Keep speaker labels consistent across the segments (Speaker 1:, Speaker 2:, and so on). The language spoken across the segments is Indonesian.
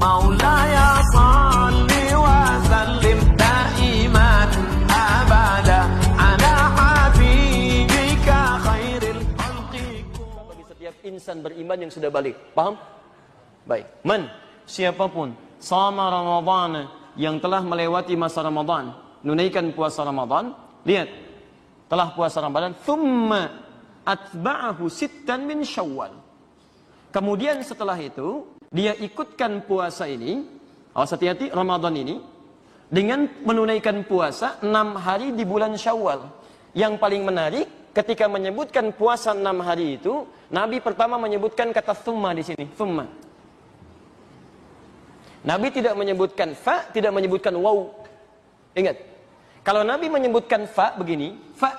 Speaker 1: Maulaya salli wa sallim daiman abada ala habibika khairil khalqi.
Speaker 2: Bagi setiap insan beriman yang sudah balik. Paham? Baik. Man, siapapun sama Ramadan, yang telah melewati masa Ramadan, menunaikan puasa Ramadan, lihat, telah puasa Ramadan, thumma atba'ahu sittan min Syawal. Kemudian setelah itu, dia ikutkan puasa ini, awas hati-hati, Ramadan ini, dengan menunaikan puasa 6 hari di bulan Syawal. Yang paling menarik, ketika menyebutkan puasa 6 hari itu, Nabi pertama menyebutkan kata thumma di sini, thumma. Nabi tidak menyebutkan fa, tidak menyebutkan waw. Ingat, kalau Nabi menyebutkan fa begini, fa,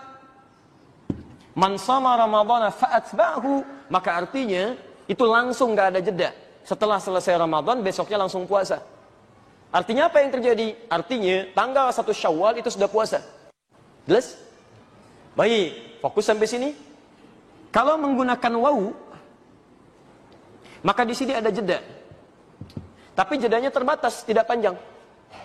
Speaker 2: man sama Ramadhana fa'atba'hu, maka artinya itu langsung gak ada jeda. Setelah selesai Ramadan, besoknya langsung puasa. Artinya apa yang terjadi? Artinya tanggal 1 Syawal itu sudah puasa. Jelas? Baik, fokus sampai sini. Kalau menggunakan waw, maka di sini ada jeda. Tapi jedanya terbatas, tidak panjang.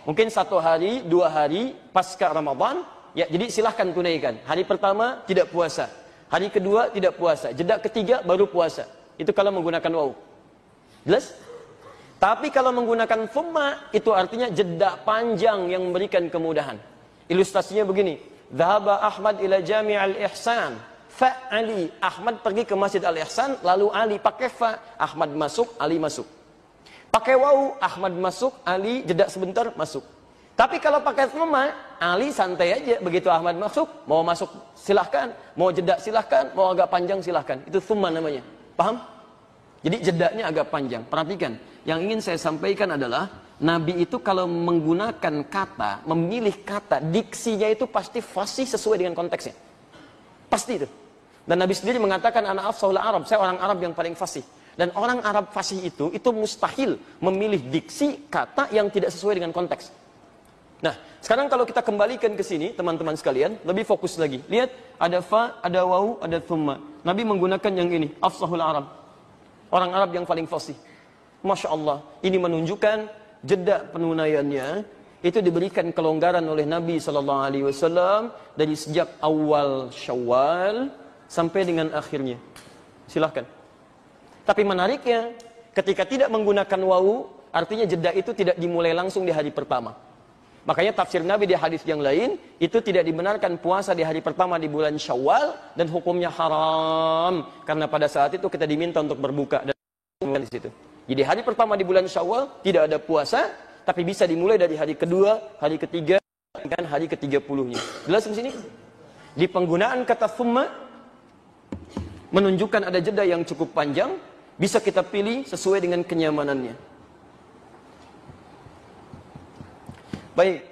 Speaker 2: Mungkin 1 hari, 2 hari pasca Ramadan, ya jadi silahkan tunaikan. Hari pertama tidak puasa, hari kedua tidak puasa, jeda ketiga baru puasa. Itu kalau menggunakan waw. Jelas? Tapi kalau menggunakan thumma, itu artinya jeda panjang yang memberikan kemudahan. Ilustrasinya begini, dhahaba Ahmad ila Jami' al-Ihsan, fa Ali. Ahmad pergi ke Masjid Al-Ihsan, lalu Ali pakai fa, Ahmad masuk, Ali masuk. Pakai waw, Ahmad masuk, Ali jeda sebentar masuk. Tapi kalau pakai thumma, Ali santai aja. Begitu Ahmad masuk silahkan, mau jeda silahkan, mau agak panjang silahkan. Itu thumma namanya. Paham? Jadi jedanya agak panjang. Perhatikan, yang ingin saya sampaikan adalah Nabi itu kalau menggunakan kata, memilih kata, diksinya itu pasti fasih sesuai dengan konteksnya. Pasti itu. Dan Nabi sendiri mengatakan, ana afsahul Arab, saya orang Arab yang paling fasih. Dan orang Arab fasih itu mustahil memilih diksi kata yang tidak sesuai dengan konteks. Nah, sekarang kalau kita kembalikan ke sini, teman-teman sekalian, lebih fokus lagi. Lihat, ada fa, ada waw, ada thumma. Nabi menggunakan yang ini, afsahul Arab. Orang Arab yang paling fasih. Masya Allah, ini menunjukkan jeda penunaiannya itu diberikan kelonggaran oleh Nabi SAW dari sejak awal Syawal sampai dengan akhirnya. Silahkan. Tapi menariknya, ketika tidak menggunakan wawu, artinya jeda itu tidak dimulai langsung di hari pertama. Makanya tafsir Nabi di hadis yang lain, itu tidak dibenarkan puasa di hari pertama di bulan Syawal, dan hukumnya haram. Karena pada saat itu kita diminta untuk berbuka. Dan di situ. Jadi hari pertama di bulan Syawal, tidak ada puasa, tapi bisa dimulai dari hari kedua, hari ketiga, dan hari ke-30-nya. Jelas di sini? Di penggunaan kata thumma, menunjukkan ada jeda yang cukup panjang, bisa kita pilih sesuai dengan kenyamanannya. Baik,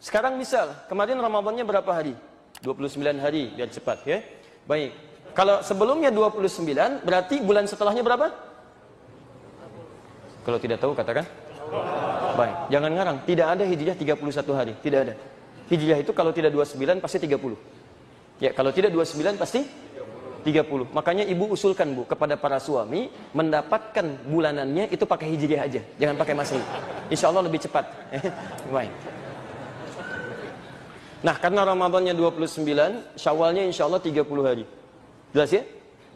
Speaker 2: sekarang misal, kemarin Ramadannya berapa hari? 29 hari, biar cepat ya. Baik, kalau sebelumnya 29, berarti bulan setelahnya berapa? Kalau tidak tahu katakan. Baik, jangan ngarang, tidak ada hijriah 31 hari, tidak ada. Hijriah itu kalau tidak 29 pasti 30. Ya, kalau tidak 29 pasti 30. Makanya ibu usulkan bu kepada para suami mendapatkan bulanannya itu pakai hijriah aja, jangan pakai masehi. Insya Allah lebih cepat. Baik. Nah, karena Ramadannya 29, Syawalnya insya Allah 30 hari. Jelas ya?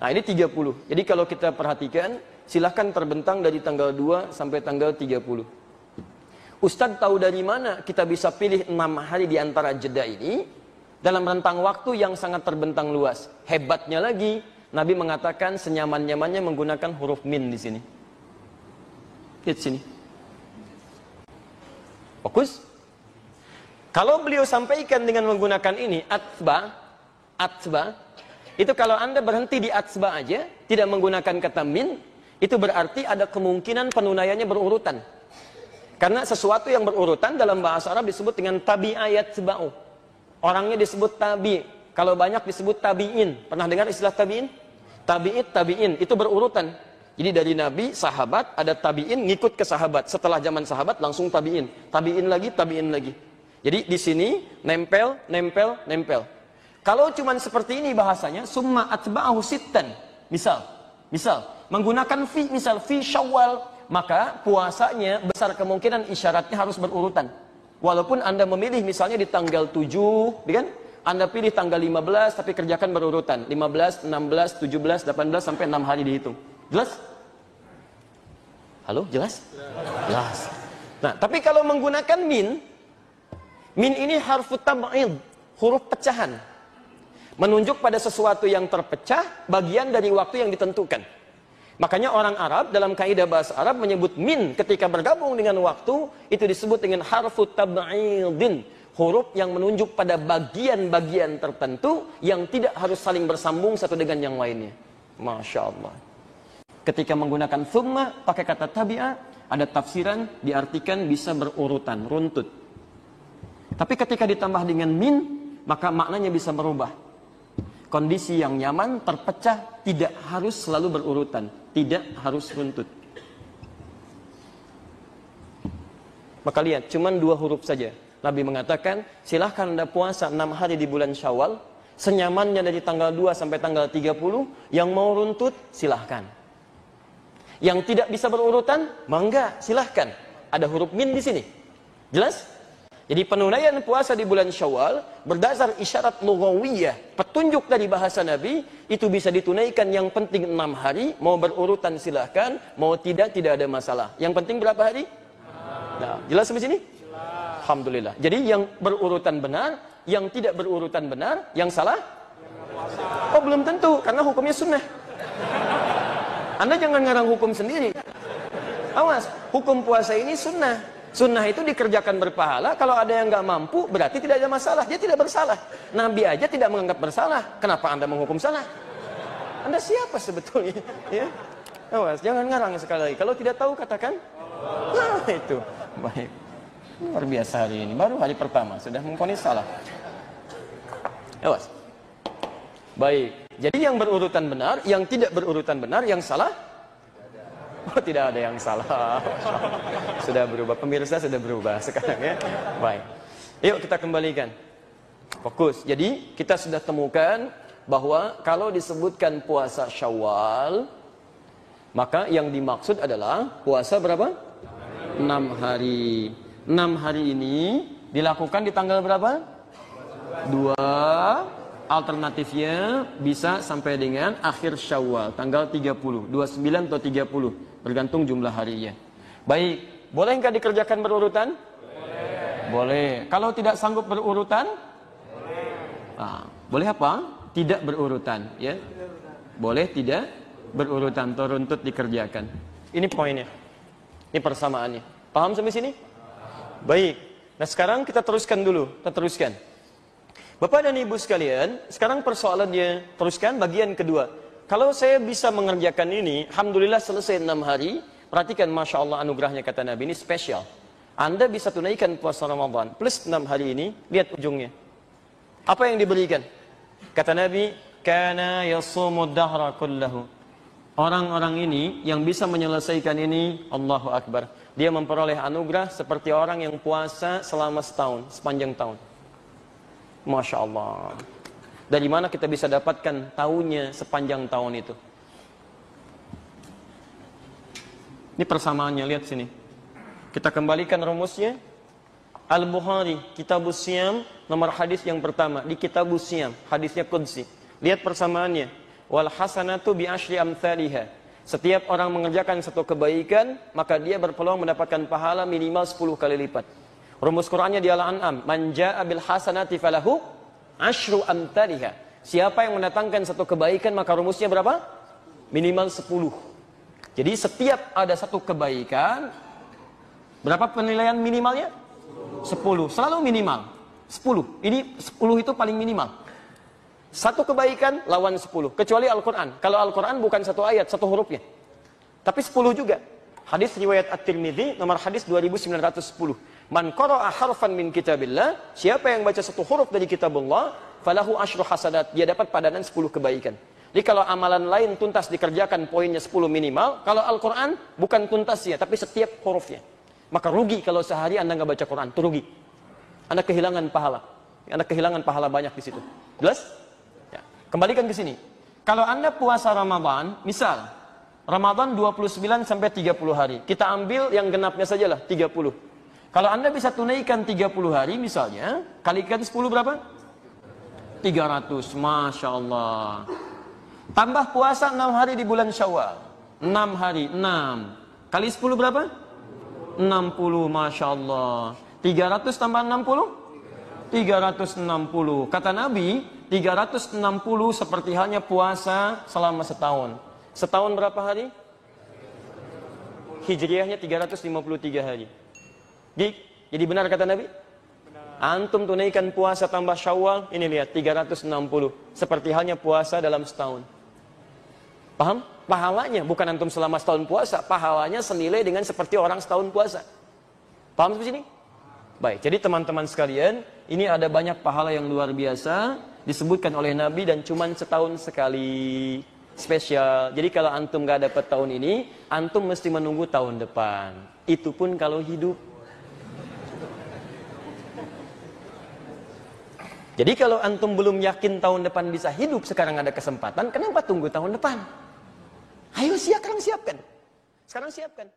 Speaker 2: Nah, ini 30. Jadi kalau kita perhatikan, silahkan terbentang dari tanggal 2 sampai tanggal 30. Ustadz tahu dari mana kita bisa pilih 6 hari di antara jeda ini? Dalam rentang waktu yang sangat terbentang luas. Hebatnya lagi, Nabi mengatakan senyaman-nyamannya menggunakan huruf min di sini. Lihat sini. Fokus. Kalau beliau sampaikan dengan menggunakan ini, atba, itu kalau Anda berhenti di atba aja, tidak menggunakan kata min, itu berarti ada kemungkinan penunaiannya berurutan. Karena sesuatu yang berurutan dalam bahasa Arab disebut dengan tabi'ayat seba'u. Orangnya disebut tabi, kalau banyak disebut tabi'in. Pernah dengar istilah tabi'in? Tabi'in, itu berurutan. Jadi dari Nabi, sahabat, ada tabi'in, ngikut ke sahabat. Setelah zaman sahabat, langsung tabi'in. Tabi'in lagi. Jadi di sini, nempel. Kalau cuman seperti ini bahasanya, summa atba'ahu sittan. Misal, menggunakan fi, misal, fi Syawal, maka puasanya besar kemungkinan isyaratnya harus berurutan. Walaupun Anda memilih misalnya di tanggal 7, kan? Anda pilih tanggal 15 tapi kerjakan berurutan. 15, 16, 17, 18 sampai 6 hari dihitung. Jelas? Halo, jelas? Jelas. Nah, tapi kalau menggunakan min ini harfu tab'id, huruf pecahan. Menunjuk pada sesuatu yang terpecah, bagian dari waktu yang ditentukan. Makanya orang Arab dalam kaidah bahasa Arab menyebut min ketika bergabung dengan waktu itu disebut dengan harfu tab'idin, huruf yang menunjuk pada bagian-bagian tertentu yang tidak harus saling bersambung satu dengan yang lainnya. Masya Allah. Ketika menggunakan thumma pakai kata tabi'a, ada tafsiran diartikan bisa berurutan, runtut. Tapi ketika ditambah dengan min, maka maknanya bisa berubah. Kondisi yang nyaman, terpecah, tidak harus selalu berurutan, tidak harus runtut. Maka lihat, cuma 2 huruf saja. Nabi mengatakan, silahkan Anda puasa 6 hari di bulan Syawal, senyamannya dari tanggal 2 sampai tanggal 30, yang mau runtut, silahkan. Yang tidak bisa berurutan, mangga, silahkan. Ada huruf min di sini. Jelas? Jadi penunaian puasa di bulan Syawal berdasar isyarat lughawiyah, petunjuk dari bahasa Nabi, itu bisa ditunaikan yang penting 6 hari, mau berurutan silahkan, mau tidak ada masalah. Yang penting berapa hari? Nah, jelas sampai sini? Alhamdulillah. Jadi yang berurutan benar, yang tidak berurutan benar, yang salah? Oh, belum tentu, karena hukumnya sunnah. Anda jangan ngarang hukum sendiri. Awas, hukum puasa ini sunnah. Sunnah itu dikerjakan berpahala. Kalau ada yang nggak mampu, berarti tidak ada masalah. Dia tidak bersalah. Nabi aja tidak menganggap bersalah. Kenapa Anda menghukum salah? Anda siapa sebetulnya? Ya? Awas, jangan ngarang sekali lagi. Kalau tidak tahu, katakan. Nah, itu. Baik. Luar biasa hari ini. Baru hari pertama. Sudah memponis salah. Awas. Baik. Jadi yang berurutan benar, yang tidak berurutan benar, yang salah? Oh, tidak ada yang salah. Sudah berubah, pemirsa sudah berubah sekarang ya. Baik. Yuk kita kembalikan. Fokus. Jadi kita sudah temukan bahwa kalau disebutkan puasa Syawal, maka yang dimaksud adalah puasa berapa? 6 hari. 6 hari ini dilakukan di tanggal berapa? 2. Alternatifnya bisa sampai dengan akhir Syawal, tanggal 30, 29 atau 30, bergantung jumlah harinya. Baik, bolehkah dikerjakan berurutan? Boleh. Kalau tidak sanggup berurutan? Boleh apa? Tidak berurutan, ya. Boleh tidak berurutan, teruntut dikerjakan. Ini poinnya. Ini persamaannya. Paham sampai sini? Baik. Nah, sekarang kita teruskan dulu. Kita teruskan. Bapak dan Ibu sekalian, sekarang persoalannya, teruskan bagian kedua. Kalau saya bisa mengerjakan ini, alhamdulillah selesai 6 hari, perhatikan Masya Allah anugerahnya kata Nabi, ini spesial. Anda bisa tunaikan puasa Ramadan, plus 6 hari ini, lihat ujungnya. Apa yang diberikan? Kata Nabi, kana yasumud dahra kullahu. Orang-orang ini yang bisa menyelesaikan ini, Allahu Akbar. Dia memperoleh anugerah seperti orang yang puasa selama setahun, sepanjang tahun. Masya Allah. Dari mana kita bisa dapatkan tahunya sepanjang tahun itu? Ini persamaannya, lihat sini. Kita kembalikan rumusnya. Al-Bukhari, Kitabus Siyam, nomor hadis yang pertama. Di Kitabus Siyam, hadisnya Qudsi. Lihat persamaannya. Wal hasanatu bi asyri amthaliha. Setiap orang mengerjakan satu kebaikan, maka dia berpeluang mendapatkan pahala minimal 10 kali lipat. Rumus Qur'annya di Al-An'am, man jaa'a bil hasanati falahu asyru amthaliha. Siapa yang mendatangkan satu kebaikan, maka rumusnya berapa? Minimal 10. Jadi setiap ada satu kebaikan, berapa penilaian minimalnya? 10. Selalu minimal 10. Ini 10 itu paling minimal. Satu kebaikan lawan 10. Kecuali Al-Quran. Kalau Al-Quran bukan satu ayat, satu hurufnya. Tapi 10 juga. Hadis riwayat At-Tirmidzi nomor hadis 2910. Man qara'a harfan min kitabillah, siapa yang baca satu huruf dari kitabullah, falahu asyru hasanat, dia dapat padanan 10 kebaikan. Jadi kalau amalan lain tuntas dikerjakan poinnya 10 minimal, kalau Al-Quran bukan tuntasnya tapi setiap hurufnya. Maka rugi kalau sehari Anda nggak baca Quran, itu rugi. Anda kehilangan pahala. Anda kehilangan pahala banyak di situ. Jelas? Ya. Kembalikan ke sini. Kalau Anda puasa Ramadan, misal Ramadan 29 sampai 30 hari. Kita ambil yang genapnya sajalah 30. Kalau Anda bisa tunaikan 30 hari misalnya, kalikan 10 berapa? 300. Masya Allah. Tambah puasa 6 hari di bulan Syawal. 6 hari, 6. Kali 10 berapa? 60. Masya Allah. 300 tambah 60? 360. Kata Nabi, 360 seperti halnya puasa selama setahun. Setahun berapa hari? Hijriahnya 353 hari. Jadi benar kata Nabi? Antum tunaikan puasa tambah Syawal, ini lihat 360. Seperti halnya puasa dalam setahun. Paham? Pahalanya bukan antum selama setahun puasa, pahalanya senilai dengan seperti orang setahun puasa. Paham sampai sini? Baik, jadi teman-teman sekalian, ini ada banyak pahala yang luar biasa disebutkan oleh Nabi dan cuman setahun sekali. Spesial. Jadi kalau antum gak dapat tahun ini, antum mesti menunggu tahun depan. Itu pun kalau hidup. Jadi kalau antum belum yakin tahun depan bisa hidup, sekarang ada kesempatan, kenapa tunggu tahun depan? Ayo sekarang siapkan. Sekarang siapkan.